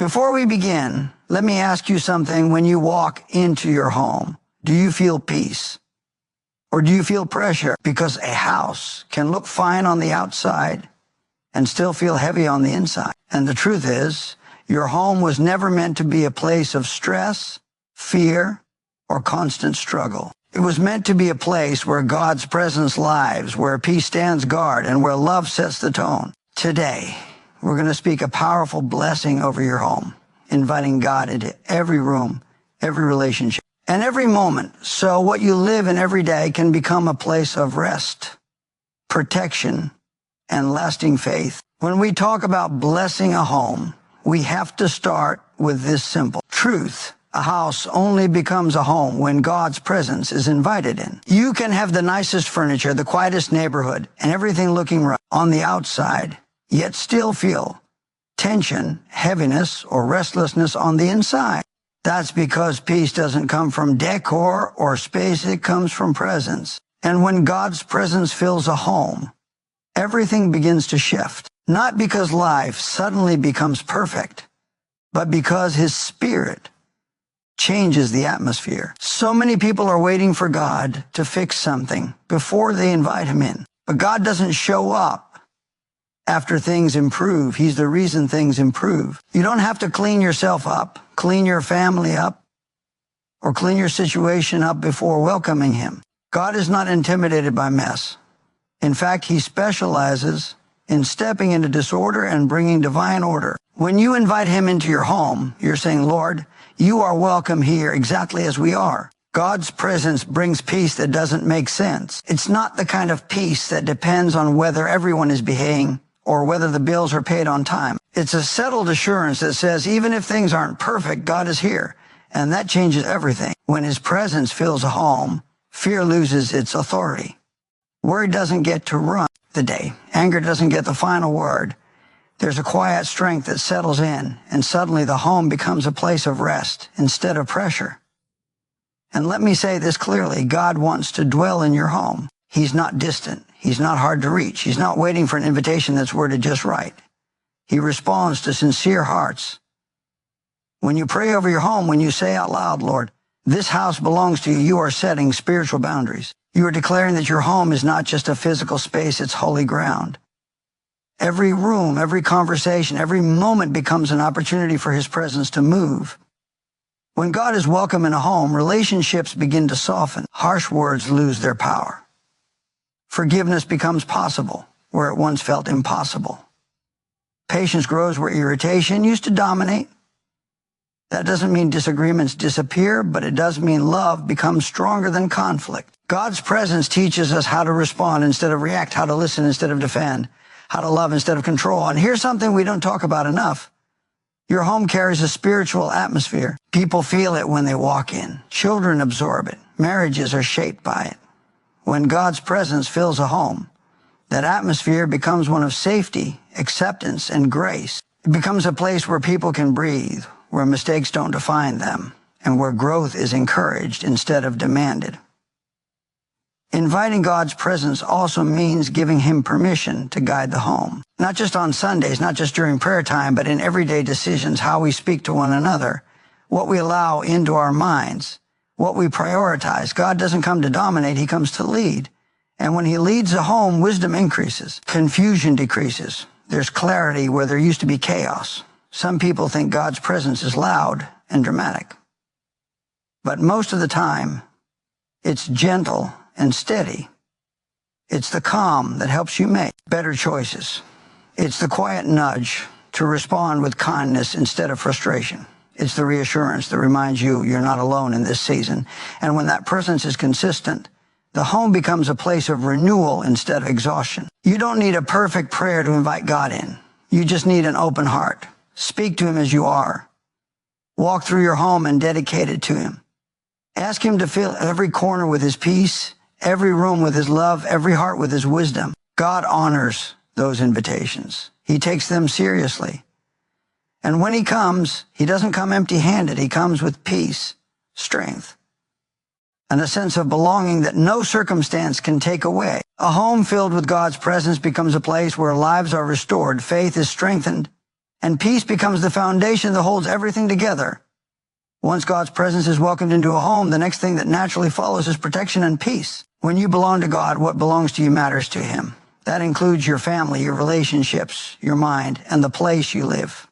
Before we begin, let me ask you something. When you walk into your home, do you feel peace? Or do you feel pressure? Because a house can look fine on the outside and still feel heavy on the inside. And the truth is, your home was never meant to be a place of stress, fear, or constant struggle. It was meant to be a place where God's presence lives, where peace stands guard, and where love sets the tone. Today, we're going to speak a powerful blessing over your home, inviting God into every room, every relationship, and every moment, so what you live in every day can become a place of rest, protection, and lasting faith. When we talk about blessing a home, we have to start with this simple truth. A house only becomes a home when God's presence is invited in. You can have the nicest furniture, the quietest neighborhood, and everything looking right on the outside, yet still feel tension, heaviness, or restlessness on the inside. That's because peace doesn't come from decor or space, it comes from presence. And when God's presence fills a home, everything begins to shift. Not because life suddenly becomes perfect, but because His Spirit changes the atmosphere. So many people are waiting for God to fix something before they invite Him in. But God doesn't show up after things improve. He's the reason things improve. You don't have to clean yourself up, clean your family up, or clean your situation up before welcoming Him. God is not intimidated by mess. In fact, He specializes in stepping into disorder and bringing divine order. When you invite Him into your home, you're saying, Lord, you are welcome here exactly as we are. God's presence brings peace that doesn't make sense. It's not the kind of peace that depends on whether everyone is behaving or whether the bills are paid on time. It's a settled assurance that says even if things aren't perfect, God is here. And that changes everything. When His presence fills a home, fear loses its authority. Worry doesn't get to run the day. Anger doesn't get the final word. There's a quiet strength that settles in, and suddenly the home becomes a place of rest instead of pressure. And let me say this clearly, God wants to dwell in your home. He's not distant. He's not hard to reach. He's not waiting for an invitation that's worded just right. He responds to sincere hearts. When you pray over your home, when you say out loud, Lord, this house belongs to you, you are setting spiritual boundaries. You are declaring that your home is not just a physical space, it's holy ground. Every room, every conversation, every moment becomes an opportunity for His presence to move. When God is welcome in a home, relationships begin to soften. Harsh words lose their power. Forgiveness becomes possible where it once felt impossible. Patience grows where irritation used to dominate. That doesn't mean disagreements disappear, but it does mean love becomes stronger than conflict. God's presence teaches us how to respond instead of react, how to listen instead of defend, how to love instead of control. And here's something we don't talk about enough. Your home carries a spiritual atmosphere. People feel it when they walk in. Children absorb it. Marriages are shaped by it. When God's presence fills a home, that atmosphere becomes one of safety, acceptance, and grace. It becomes a place where people can breathe, where mistakes don't define them, and where growth is encouraged instead of demanded. Inviting God's presence also means giving Him permission to guide the home. Not just on Sundays, not just during prayer time, but in everyday decisions, how we speak to one another, what we allow into our minds, what we prioritize. God doesn't come to dominate, He comes to lead. And when He leads a home, wisdom increases, confusion decreases. There's clarity where there used to be chaos. Some people think God's presence is loud and dramatic. But most of the time, it's gentle and steady. It's the calm that helps you make better choices. It's the quiet nudge to respond with kindness instead of frustration. It's the reassurance that reminds you you're not alone in this season. And when that presence is consistent, the home becomes a place of renewal instead of exhaustion. You don't need a perfect prayer to invite God in. You just need an open heart. Speak to Him as you are. Walk through your home and dedicate it to Him. Ask Him to fill every corner with His peace, every room with His love, every heart with His wisdom. God honors those invitations. He takes them seriously. And when He comes, He doesn't come empty-handed. He comes with peace, strength, and a sense of belonging that no circumstance can take away. A home filled with God's presence becomes a place where lives are restored, faith is strengthened, And peace becomes the foundation that holds everything together. Once God's presence is welcomed into a home, the next thing that naturally follows is protection and peace. When you belong to God, what belongs to you matters to Him. That includes your family, your relationships, your mind, and the place you live.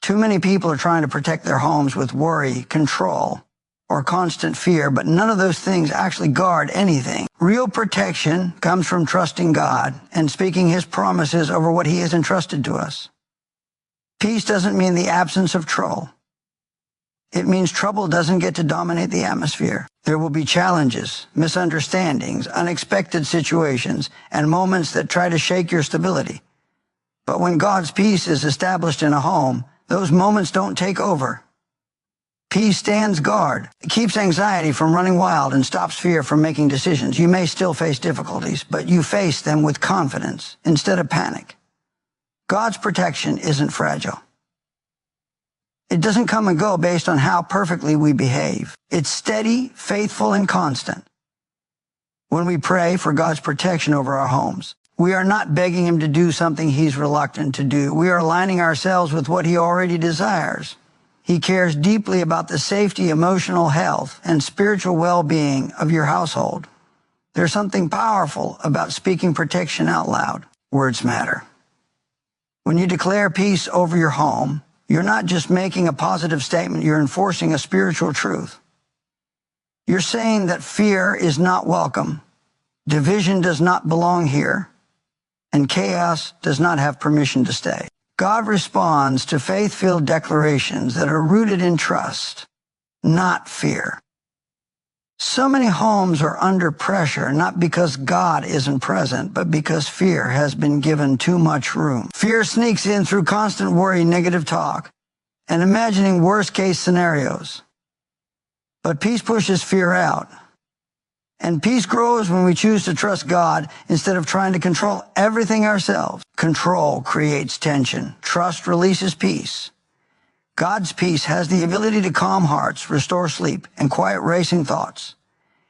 Too many people are trying to protect their homes with worry, control, or constant fear, but none of those things actually guard anything. Real protection comes from trusting God and speaking His promises over what He has entrusted to us. Peace doesn't mean the absence of trouble. It means trouble doesn't get to dominate the atmosphere. There will be challenges, misunderstandings, unexpected situations, and moments that try to shake your stability. But when God's peace is established in a home, those moments don't take over. Peace stands guard. It keeps anxiety from running wild and stops fear from making decisions. You may still face difficulties, but you face them with confidence instead of panic. God's protection isn't fragile. It doesn't come and go based on how perfectly we behave. It's steady, faithful, and constant. When we pray for God's protection over our homes, we are not begging Him to do something He's reluctant to do. We are aligning ourselves with what He already desires. He cares deeply about the safety, emotional health, and spiritual well-being of your household. There's something powerful about speaking protection out loud. Words matter. When you declare peace over your home, you're not just making a positive statement, you're enforcing a spiritual truth. You're saying that fear is not welcome, division does not belong here, and chaos does not have permission to stay. God responds to faith-filled declarations that are rooted in trust, not fear. So many homes are under pressure, not because God isn't present, but because fear has been given too much room. Fear sneaks in through constant worry, negative talk, and imagining worst-case scenarios. But peace pushes fear out. And peace grows when we choose to trust God instead of trying to control everything ourselves. Control creates tension. Trust releases peace. God's peace has the ability to calm hearts, restore sleep, and quiet racing thoughts.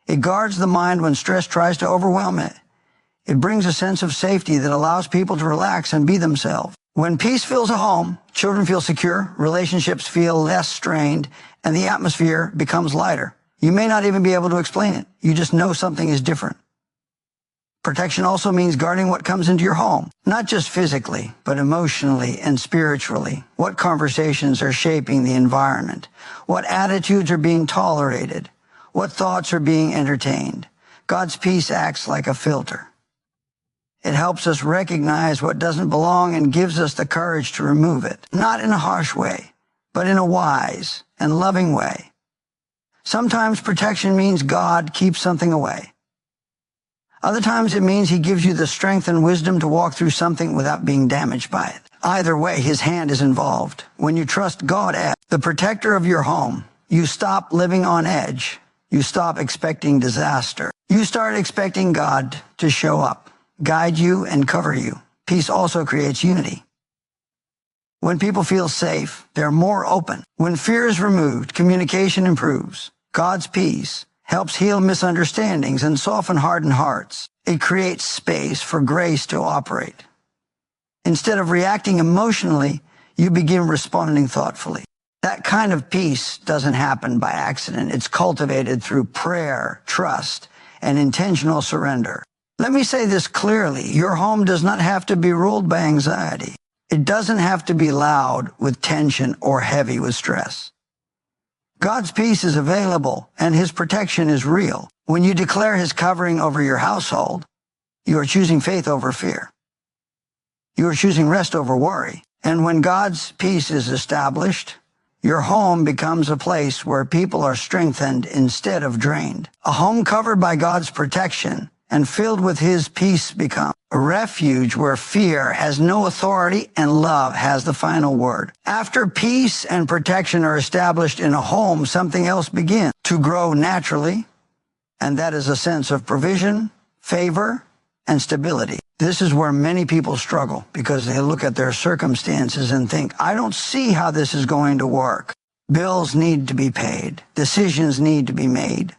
It guards the mind when stress tries to overwhelm it. It brings a sense of safety that allows people to relax and be themselves. When peace fills a home, children feel secure, relationships feel less strained, and the atmosphere becomes lighter. You may not even be able to explain it. You just know something is different. Protection also means guarding what comes into your home, not just physically, but emotionally and spiritually. What conversations are shaping the environment? What attitudes are being tolerated? What thoughts are being entertained? God's peace acts like a filter. It helps us recognize what doesn't belong and gives us the courage to remove it, not in a harsh way, but in a wise and loving way. Sometimes protection means God keeps something away. Other times it means He gives you the strength and wisdom to walk through something without being damaged by it. Either way, His hand is involved. When you trust God as the protector of your home, you stop living on edge. You stop expecting disaster. You start expecting God to show up, guide you, and cover you. Peace also creates unity. When people feel safe, they're more open. When fear is removed, communication improves. God's peace helps heal misunderstandings and soften hardened hearts. It creates space for grace to operate. Instead of reacting emotionally, you begin responding thoughtfully. That kind of peace doesn't happen by accident. It's cultivated through prayer, trust, and intentional surrender. Let me say this clearly. Your home does not have to be ruled by anxiety. It doesn't have to be loud with tension or heavy with stress. God's peace is available and His protection is real. When you declare His covering over your household, you are choosing faith over fear. You are choosing rest over worry. And when God's peace is established, your home becomes a place where people are strengthened instead of drained. A home covered by God's protection and filled with His peace becomes a refuge where fear has no authority and love has the final word. After peace and protection are established in a home, something else begins to grow naturally, and that is a sense of provision, favor, and stability. This is where many people struggle because they look at their circumstances and think, I don't see how this is going to work. Bills need to be paid. Decisions need to be made.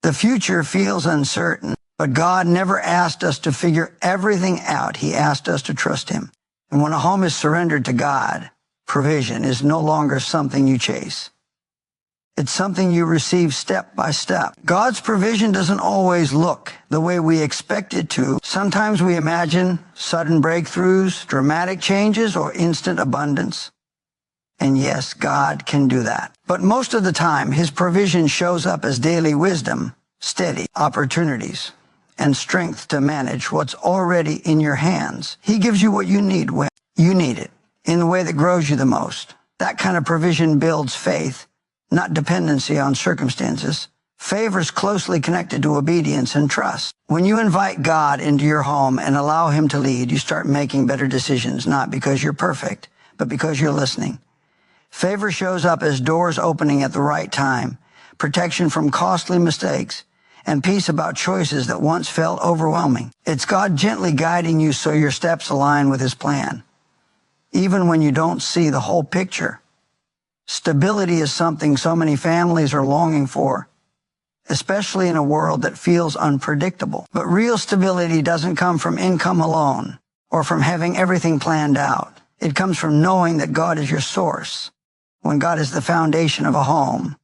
The future feels uncertain. But God never asked us to figure everything out. He asked us to trust Him. And when a home is surrendered to God, provision is no longer something you chase. It's something you receive step by step. God's provision doesn't always look the way we expect it to. Sometimes we imagine sudden breakthroughs, dramatic changes, or instant abundance. And yes, God can do that. But most of the time, His provision shows up as daily wisdom, steady opportunities, and strength to manage what's already in your hands. He gives you what you need when you need it, in the way that grows you the most. That kind of provision builds faith, not dependency on circumstances. Favor is closely connected to obedience and trust. When you invite God into your home and allow Him to lead, you start making better decisions, not because you're perfect, but because you're listening. Favor shows up as doors opening at the right time, protection from costly mistakes, and peace about choices that once felt overwhelming. It's God gently guiding you so your steps align with His plan, even when you don't see the whole picture. Stability is something so many families are longing for, especially in a world that feels unpredictable. But real stability doesn't come from income alone or from having everything planned out. It comes from knowing that God is your source. When God is the foundation of a home,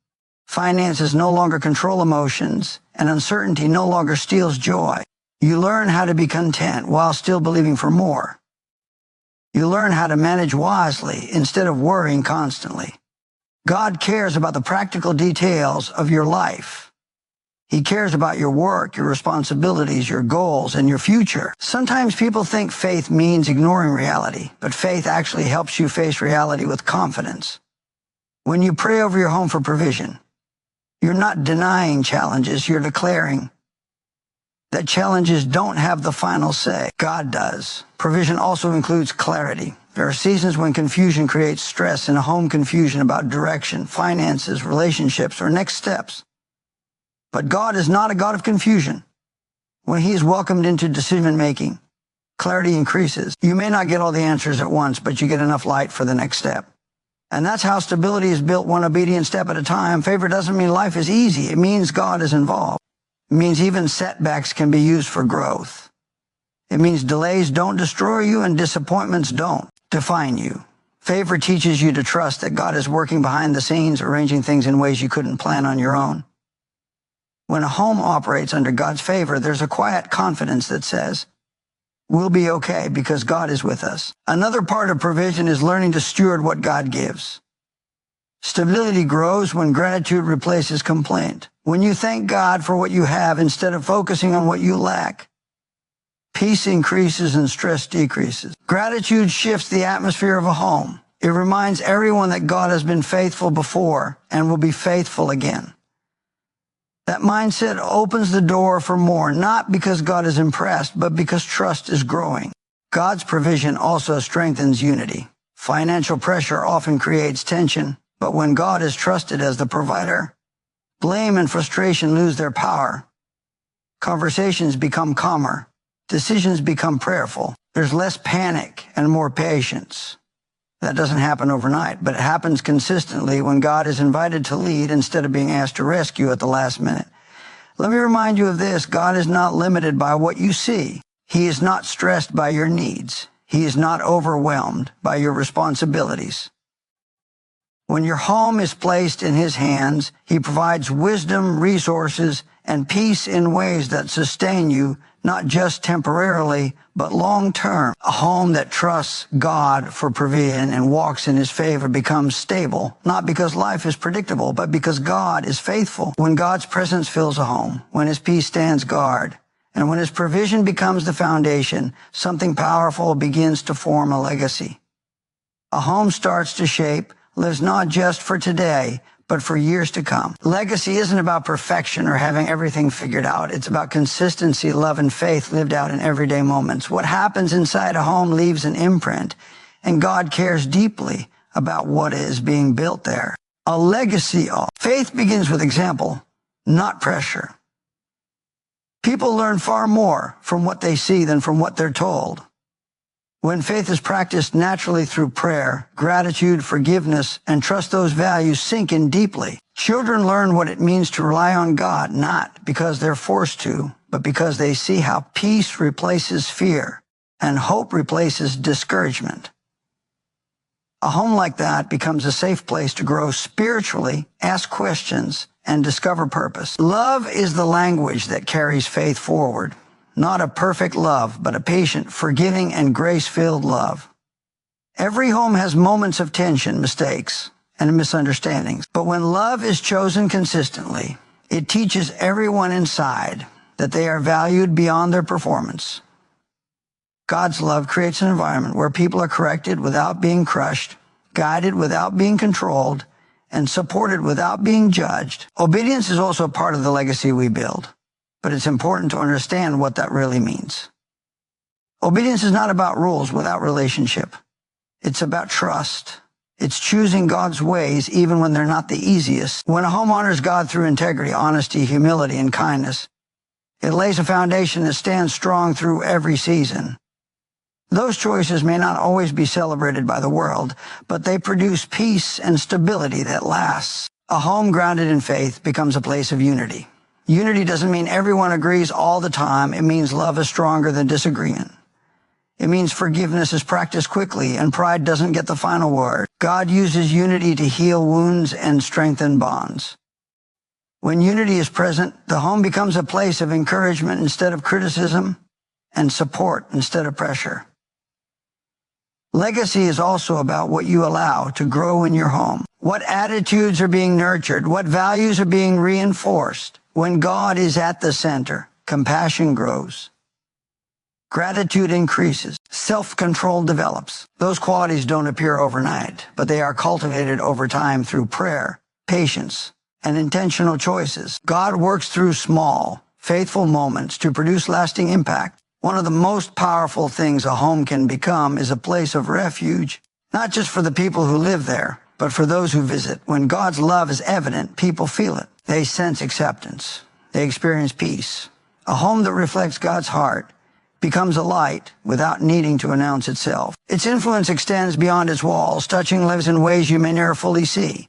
finances no longer control emotions, and uncertainty no longer steals joy. You learn how to be content while still believing for more. You learn how to manage wisely instead of worrying constantly. God cares about the practical details of your life. He cares about your work, your responsibilities, your goals, and your future. Sometimes people think faith means ignoring reality, but faith actually helps you face reality with confidence. When you pray over your home for provision, you're not denying challenges, you're declaring that challenges don't have the final say. God does. Provision also includes clarity. There are seasons when confusion creates stress in a home, confusion about direction, finances, relationships, or next steps. But God is not a God of confusion. When He is welcomed into decision-making, clarity increases. You may not get all the answers at once, but you get enough light for the next step. And that's how stability is built, one obedient step at a time. Favor doesn't mean life is easy. It means God is involved. It means even setbacks can be used for growth. It means delays don't destroy you and disappointments don't define you. Favor teaches you to trust that God is working behind the scenes, arranging things in ways you couldn't plan on your own. When a home operates under God's favor, there's a quiet confidence that says, we'll be okay because God is with us. Another part of provision is learning to steward what God gives. Stability grows when gratitude replaces complaint. When you thank God for what you have instead of focusing on what you lack, peace increases and stress decreases. Gratitude shifts the atmosphere of a home. It reminds everyone that God has been faithful before and will be faithful again. That mindset opens the door for more, not because God is impressed, but because trust is growing. God's provision also strengthens unity. Financial pressure often creates tension, but when God is trusted as the provider, blame and frustration lose their power. Conversations become calmer. Decisions become prayerful. There's less panic and more patience. That doesn't happen overnight, but it happens consistently when God is invited to lead instead of being asked to rescue at the last minute. Let me remind you of this. God is not limited by what you see. He is not stressed by your needs. He is not overwhelmed by your responsibilities. When your home is placed in His hands, He provides wisdom, resources, and peace in ways that sustain you, not just temporarily, but long-term. A home that trusts God for provision and walks in His favor becomes stable, not because life is predictable, but because God is faithful. When God's presence fills a home, when His peace stands guard, and when His provision becomes the foundation, something powerful begins to form a legacy. A home starts to shape, lives not just for today, but for years to come. Legacy isn't about perfection or having everything figured out. It's about consistency, love, and faith lived out in everyday moments. What happens inside a home leaves an imprint, and God cares deeply about what is being built there. A legacy of faith begins with example, not pressure. People learn far more from what they see than from what they're told. When faith is practiced naturally through prayer, gratitude, forgiveness, and trust, those values sink in deeply. Children learn what it means to rely on God, not because they're forced to, but because they see how peace replaces fear and hope replaces discouragement. A home like that becomes a safe place to grow spiritually, ask questions, and discover purpose. Love is the language that carries faith forward. Not a perfect love, but a patient, forgiving, and grace-filled love. Every home has moments of tension, mistakes, and misunderstandings. But when love is chosen consistently, it teaches everyone inside that they are valued beyond their performance. God's love creates an environment where people are corrected without being crushed, guided without being controlled, and supported without being judged. Obedience is also part of the legacy we build, but it's important to understand what that really means. Obedience is not about rules without relationship. It's about trust. It's choosing God's ways even when they're not the easiest. When a home honors God through integrity, honesty, humility, and kindness, it lays a foundation that stands strong through every season. Those choices may not always be celebrated by the world, but they produce peace and stability that lasts. A home grounded in faith becomes a place of unity. Unity doesn't mean everyone agrees all the time. It means love is stronger than disagreement. It means forgiveness is practiced quickly and pride doesn't get the final word. God uses unity to heal wounds and strengthen bonds. When unity is present, the home becomes a place of encouragement instead of criticism and support instead of pressure. Legacy is also about what you allow to grow in your home. What attitudes are being nurtured? What values are being reinforced? When God is at the center, compassion grows. Gratitude increases. Self-control develops. Those qualities don't appear overnight, but they are cultivated over time through prayer, patience, and intentional choices. God works through small, faithful moments to produce lasting impact. One of the most powerful things a home can become is a place of refuge, not just for the people who live there, but for those who visit. When God's love is evident, people feel it. They sense acceptance. They experience peace. A home that reflects God's heart becomes a light without needing to announce itself. Its influence extends beyond its walls, touching lives in ways you may never fully see.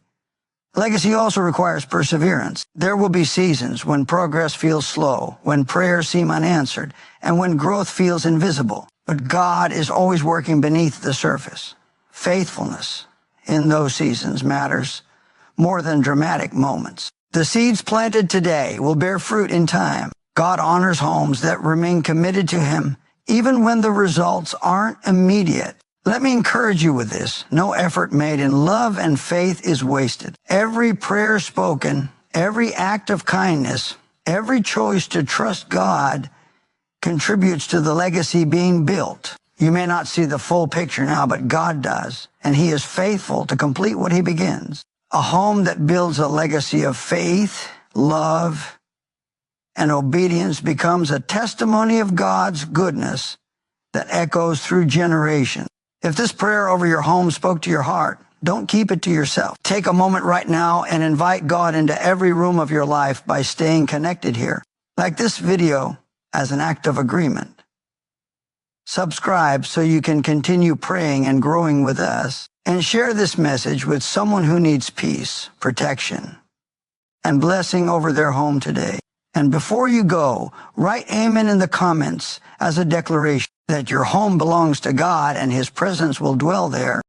Legacy also requires perseverance. There will be seasons when progress feels slow, when prayers seem unanswered, and when growth feels invisible. But God is always working beneath the surface. Faithfulness in those seasons matters more than dramatic moments. The seeds planted today will bear fruit in time. God honors homes that remain committed to Him, even when the results aren't immediate. Let me encourage you with this. No effort made in love and faith is wasted. Every prayer spoken, every act of kindness, every choice to trust God contributes to the legacy being built. You may not see the full picture now, but God does, and He is faithful to complete what He begins. A home that builds a legacy of faith, love, and obedience becomes a testimony of God's goodness that echoes through generations. If this prayer over your home spoke to your heart, don't keep it to yourself. Take a moment right now and invite God into every room of your life by staying connected here. Like this video as an act of agreement. Subscribe so you can continue praying and growing with us. And share this message with someone who needs peace, protection, and blessing over their home today. And before you go, write amen in the comments as a declaration that your home belongs to God and His presence will dwell there.